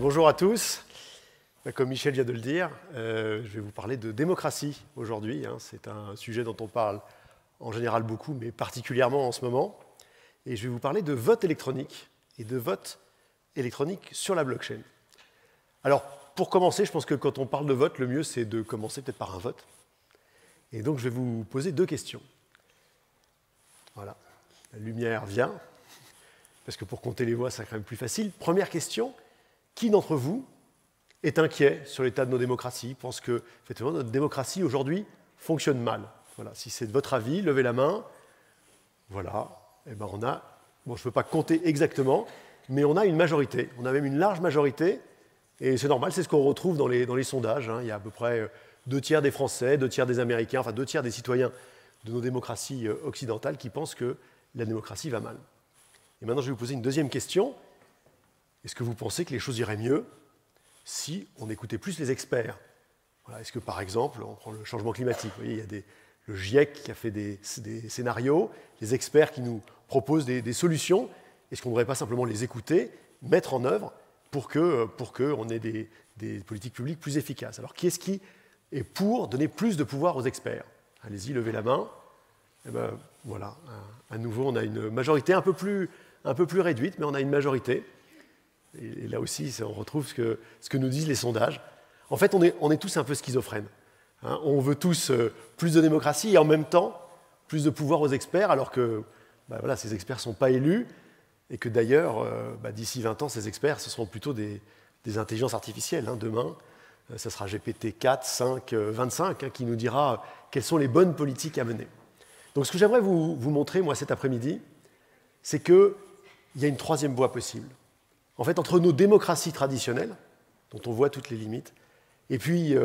Bonjour à tous. Comme Michel vient de le dire, je vais vous parler de démocratie aujourd'hui. C'est un sujet dont on parle en général beaucoup, mais particulièrement en ce moment. Et je vais vous parler de vote électronique et de vote électronique sur la blockchain. Alors, pour commencer, je pense que quand on parle de vote, le mieux c'est de commencer peut-être par un vote. Et donc, je vais vous poser deux questions. Voilà, la lumière vient, parce que pour compter les voix, c'est quand même plus facile. Première question. Qui d'entre vous est inquiet sur l'état de nos démocraties, pense que effectivement, notre démocratie aujourd'hui fonctionne mal? Voilà. Si c'est de votre avis, levez la main. Voilà. Et ben on a, bon, je ne peux pas compter exactement, mais on a une majorité. On a même une large majorité. Et c'est normal, c'est ce qu'on retrouve dans les sondages. Il y a à peu près 2 tiers des Français, 2 tiers des Américains, enfin 2 tiers des citoyens de nos démocraties occidentales qui pensent que la démocratie va mal. Et maintenant, je vais vous poser une deuxième question. Est-ce que vous pensez que les choses iraient mieux si on écoutait plus les experts? Voilà, est-ce que, par exemple, on prend le changement climatique, vous voyez, il y a le GIEC qui a fait des scénarios, les experts qui nous proposent des solutions. Est-ce qu'on ne devrait pas simplement les écouter, mettre en œuvre pour qu'on ait des politiques publiques plus efficaces? Alors, qui est-ce qui est pour donner plus de pouvoir aux experts? Allez-y, levez la main. Et ben, voilà, à nouveau, on a une majorité un peu plus réduite, mais on a une majorité. Et là aussi, on retrouve ce que nous disent les sondages. En fait, on est tous un peu schizophrènes. On veut tous plus de démocratie et en même temps plus de pouvoir aux experts, alors que voilà, ces experts ne sont pas élus et que d'ailleurs, d'ici 20 ans, ces experts, ce seront plutôt des intelligences artificielles. Demain, ce sera GPT 4, 5, 25 qui nous dira quelles sont les bonnes politiques à mener. Donc ce que j'aimerais vous montrer, moi, cet après-midi, c'est qu'il y a une troisième voie possible. En fait, entre nos démocraties traditionnelles, dont on voit toutes les limites, et puis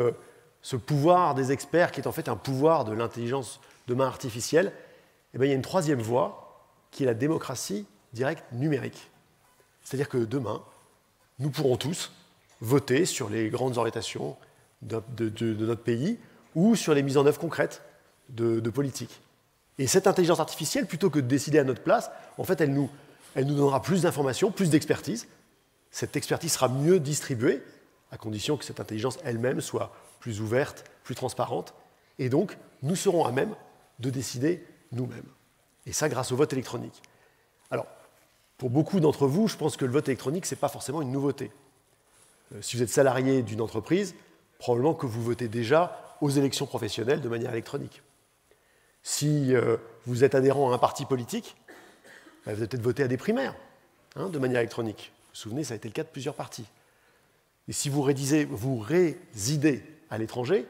ce pouvoir des experts qui est en fait un pouvoir de l'intelligence de main artificielle, il y a une troisième voie qui est la démocratie directe numérique. C'est-à-dire que demain, nous pourrons tous voter sur les grandes orientations de notre pays ou sur les mises en œuvre concrètes de politiques. Et cette intelligence artificielle, plutôt que de décider à notre place, en fait, elle nous donnera plus d'informations, plus d'expertise. Cette expertise sera mieux distribuée, à condition que cette intelligence elle-même soit plus ouverte, plus transparente. Et donc, nous serons à même de décider nous-mêmes. Et ça, grâce au vote électronique. Alors, pour beaucoup d'entre vous, je pense que le vote électronique, ce n'est pas forcément une nouveauté. Si vous êtes salarié d'une entreprise, probablement que vous votez déjà aux élections professionnelles de manière électronique. Si vous êtes adhérent à un parti politique, vous allez peut-être voter à des primaires de manière électronique. Vous vous souvenez, ça a été le cas de plusieurs partis. Et si vous résidez à l'étranger,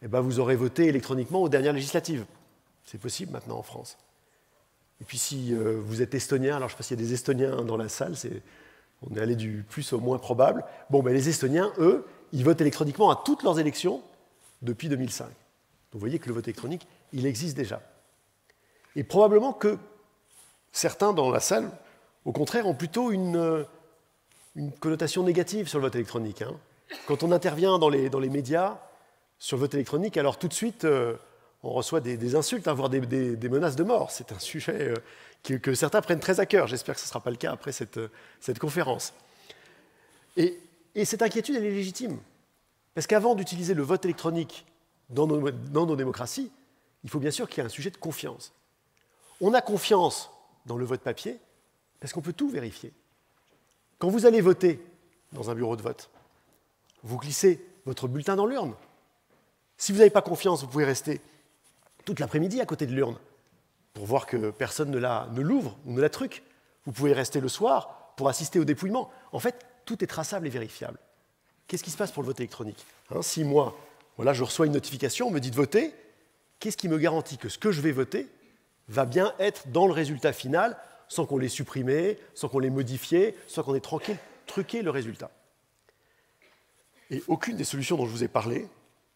vous aurez voté électroniquement aux dernières législatives. C'est possible maintenant en France. Et puis si vous êtes estonien, alors je ne sais pas s'il y a des Estoniens dans la salle, on est allé du plus au moins probable. Les Estoniens, eux, ils votent électroniquement à toutes leurs élections depuis 2005. Donc vous voyez que le vote électronique, il existe déjà. Et probablement que certains dans la salle, au contraire, ont plutôt une connotation négative sur le vote électronique. Quand on intervient dans les médias sur le vote électronique, alors tout de suite, on reçoit des insultes, voire des menaces de mort. C'est un sujet que certains prennent très à cœur. J'espère que ce ne sera pas le cas après cette conférence. Et cette inquiétude, elle est légitime. Parce qu'avant d'utiliser le vote électronique dans nos démocraties, il faut bien sûr qu'il y ait un sujet de confiance. On a confiance dans le vote papier parce qu'on peut tout vérifier. Quand vous allez voter dans un bureau de vote, vous glissez votre bulletin dans l'urne. Si vous n'avez pas confiance, vous pouvez rester toute l'après-midi à côté de l'urne pour voir que personne ne l'ouvre ou ne la truque. Vous pouvez rester le soir pour assister au dépouillement. En fait, tout est traçable et vérifiable. Qu'est-ce qui se passe pour le vote électronique? Si moi, je reçois une notification, on me dit de voter, qu'est-ce qui me garantit que ce que je vais voter va bien être dans le résultat final, sans qu'on l'ait supprimé, sans qu'on l'ait modifié, sans qu'on ait truqué le résultat? Et aucune des solutions dont je vous ai parlé,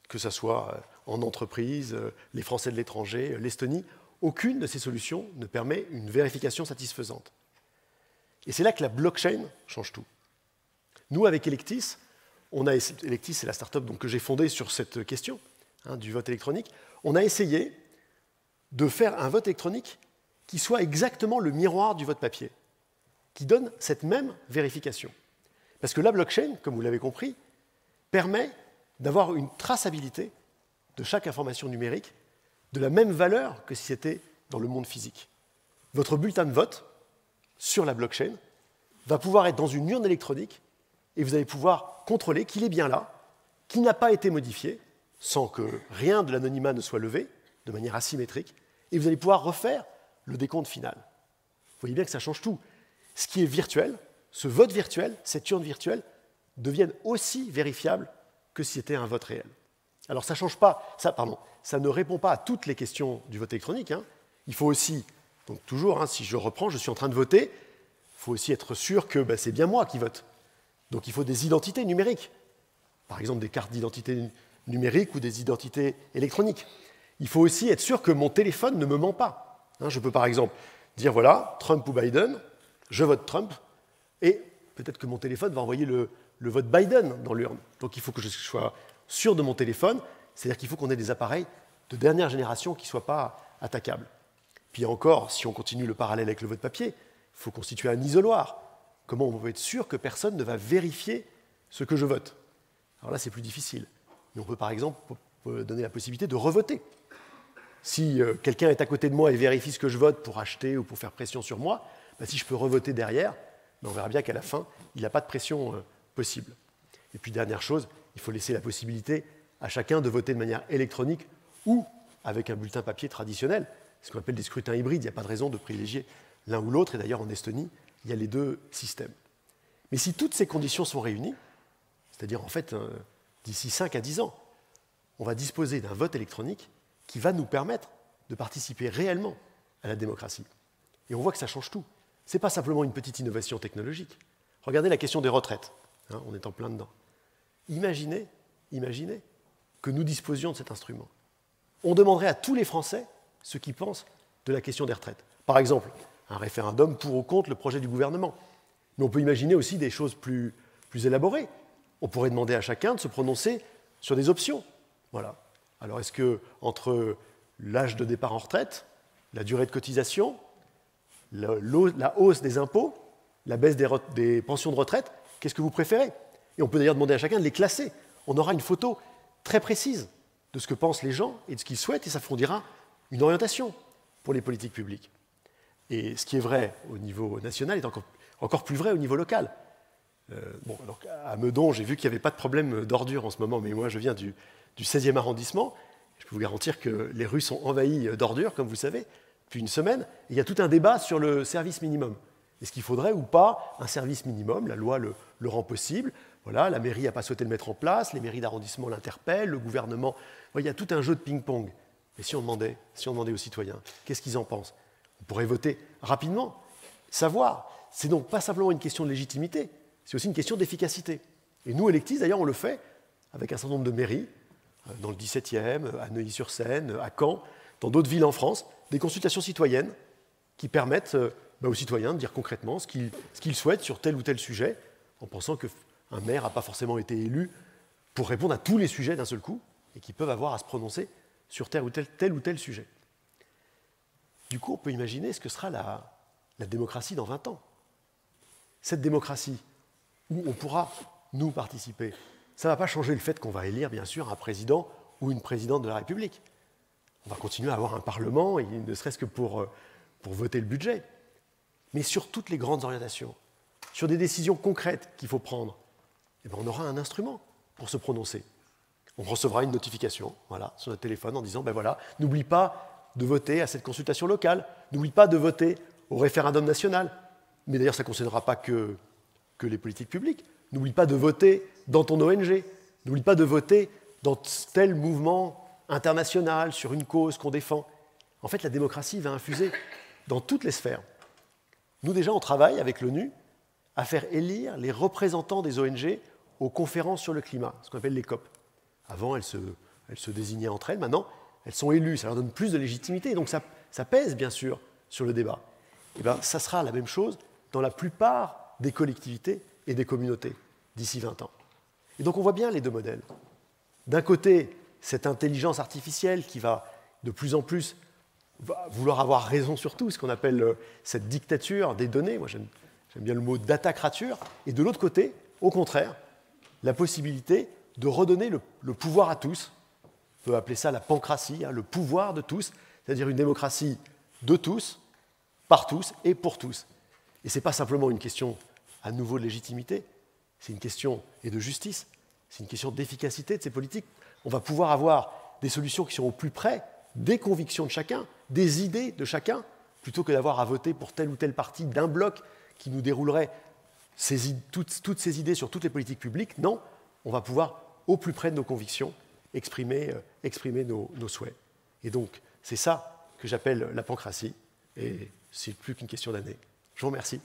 que ce soit en entreprise, les Français de l'étranger, l'Estonie, aucune de ces solutions ne permet une vérification satisfaisante. Et c'est là que la blockchain change tout. Nous, avec Electis, Electis, c'est la start-up que j'ai fondée sur cette question du vote électronique, on a essayé de faire un vote électronique qui soit exactement le miroir du vote papier, qui donne cette même vérification. Parce que la blockchain, comme vous l'avez compris, permet d'avoir une traçabilité de chaque information numérique de la même valeur que si c'était dans le monde physique. Votre bulletin de vote sur la blockchain va pouvoir être dans une urne électronique et vous allez pouvoir contrôler qu'il est bien là, qu'il n'a pas été modifié, sans que rien de l'anonymat ne soit levé, de manière asymétrique, et vous allez pouvoir refaire le décompte final. Vous voyez bien que ça change tout. Ce qui est virtuel, ce vote virtuel, cette urne virtuelle, deviennent aussi vérifiables que si c'était un vote réel. Alors ça change pas, ça ne répond pas à toutes les questions du vote électronique. Il faut aussi, donc toujours, si je reprends, je suis en train de voter, il faut aussi être sûr que c'est bien moi qui vote. Donc il faut des identités numériques, par exemple des cartes d'identité numériques ou des identités électroniques. Il faut aussi être sûr que mon téléphone ne me ment pas. Je peux par exemple dire, voilà, Trump ou Biden, je vote Trump, et peut-être que mon téléphone va envoyer le vote Biden dans l'urne. Donc il faut que je sois sûr de mon téléphone, c'est-à-dire qu'il faut qu'on ait des appareils de dernière génération qui ne soient pas attaquables. Puis encore, si on continue le parallèle avec le vote papier, il faut constituer un isoloir. Comment on peut être sûr que personne ne va vérifier ce que je vote? Alors là, c'est plus difficile. Mais on peut par exemple donner la possibilité de revoter. Si quelqu'un est à côté de moi et vérifie ce que je vote pour acheter ou pour faire pression sur moi, si je peux revoter derrière, on verra bien qu'à la fin, il n'y a pas de pression possible. Et puis, dernière chose, il faut laisser la possibilité à chacun de voter de manière électronique ou avec un bulletin papier traditionnel, ce qu'on appelle des scrutins hybrides. Il n'y a pas de raison de privilégier l'un ou l'autre. Et d'ailleurs, en Estonie, il y a les deux systèmes. Mais si toutes ces conditions sont réunies, c'est-à-dire en fait, d'ici 5 à 10 ans, on va disposer d'un vote électronique qui va nous permettre de participer réellement à la démocratie. Et on voit que ça change tout. Ce n'est pas simplement une petite innovation technologique. Regardez la question des retraites. On est en plein dedans. Imaginez que nous disposions de cet instrument. On demanderait à tous les Français ce qu'ils pensent de la question des retraites. Par exemple, un référendum pour ou contre le projet du gouvernement. Mais on peut imaginer aussi des choses plus élaborées. On pourrait demander à chacun de se prononcer sur des options. Voilà. Alors est-ce que entre l'âge de départ en retraite, la durée de cotisation, la hausse des impôts, la baisse des pensions de retraite, qu'est-ce que vous préférez? Et on peut d'ailleurs demander à chacun de les classer. On aura une photo très précise de ce que pensent les gens et de ce qu'ils souhaitent, et ça fournira une orientation pour les politiques publiques. Et ce qui est vrai au niveau national est encore plus vrai au niveau local. Alors à Meudon, j'ai vu qu'il n'y avait pas de problème d'ordures en ce moment, mais moi je viens du 16e arrondissement. Je peux vous garantir que les rues sont envahies d'ordures, comme vous le savez, depuis une semaine. Et il y a tout un débat sur le service minimum. Est-ce qu'il faudrait ou pas un service minimum? La loi le rend possible. Voilà, la mairie n'a pas souhaité le mettre en place, les mairies d'arrondissement l'interpellent, le gouvernement... Il y a tout un jeu de ping-pong. Et si on demandait aux citoyens, qu'est-ce qu'ils en pensent? On pourrait voter rapidement. Savoir, c'est donc pas simplement une question de légitimité, c'est aussi une question d'efficacité. Et nous, électis, d'ailleurs, on le fait avec un certain nombre de mairies, dans le 17e, à Neuilly-sur-Seine, à Caen, dans d'autres villes en France, des consultations citoyennes qui permettent aux citoyens de dire concrètement ce qu'ils souhaitent sur tel ou tel sujet, en pensant qu'un maire n'a pas forcément été élu pour répondre à tous les sujets d'un seul coup, et qu'ils peuvent avoir à se prononcer sur tel ou tel sujet. Du coup, on peut imaginer ce que sera la démocratie dans 20 ans. Cette démocratie où on pourra, nous, participer, ça ne va pas changer le fait qu'on va élire, bien sûr, un président ou une présidente de la République. On va continuer à avoir un Parlement, et ne serait-ce que pour voter le budget. Mais sur toutes les grandes orientations, sur des décisions concrètes qu'il faut prendre, on aura un instrument pour se prononcer. On recevra une notification sur notre téléphone en disant n'oublie pas de voter à cette consultation locale, n'oublie pas de voter au référendum national. Mais d'ailleurs, ça ne concernera pas que les politiques publiques. N'oublie pas de voter dans ton ONG, n'oublie pas de voter dans tel mouvement international sur une cause qu'on défend. En fait, la démocratie va infuser dans toutes les sphères. Nous, déjà, on travaille avec l'ONU à faire élire les représentants des ONG aux conférences sur le climat, ce qu'on appelle les COP. Avant, elles se désignaient entre elles. Maintenant, elles sont élues. Ça leur donne plus de légitimité. Donc, ça pèse, bien sûr, sur le débat. Et ça sera la même chose dans la plupart des collectivités et des communautés d'ici 20 ans. Et donc, on voit bien les deux modèles. D'un côté, cette intelligence artificielle qui va de plus en plus vouloir avoir raison sur tout, ce qu'on appelle cette dictature des données. Moi, j'aime bien le mot datacrature. Et de l'autre côté, au contraire, la possibilité de redonner le pouvoir à tous. On peut appeler ça la pancratie, le pouvoir de tous, c'est-à-dire une démocratie de tous, par tous et pour tous. Et ce n'est pas simplement une question à nouveau de légitimité, c'est une question et de justice, c'est une question d'efficacité de ces politiques. On va pouvoir avoir des solutions qui seront au plus près des convictions de chacun, des idées de chacun, plutôt que d'avoir à voter pour telle ou telle partie d'un bloc qui nous déroulerait toutes ces idées sur toutes les politiques publiques. Non, on va pouvoir, au plus près de nos convictions, exprimer nos souhaits. Et donc, c'est ça que j'appelle la pancratie, et c'est plus qu'une question d'année. Je vous remercie.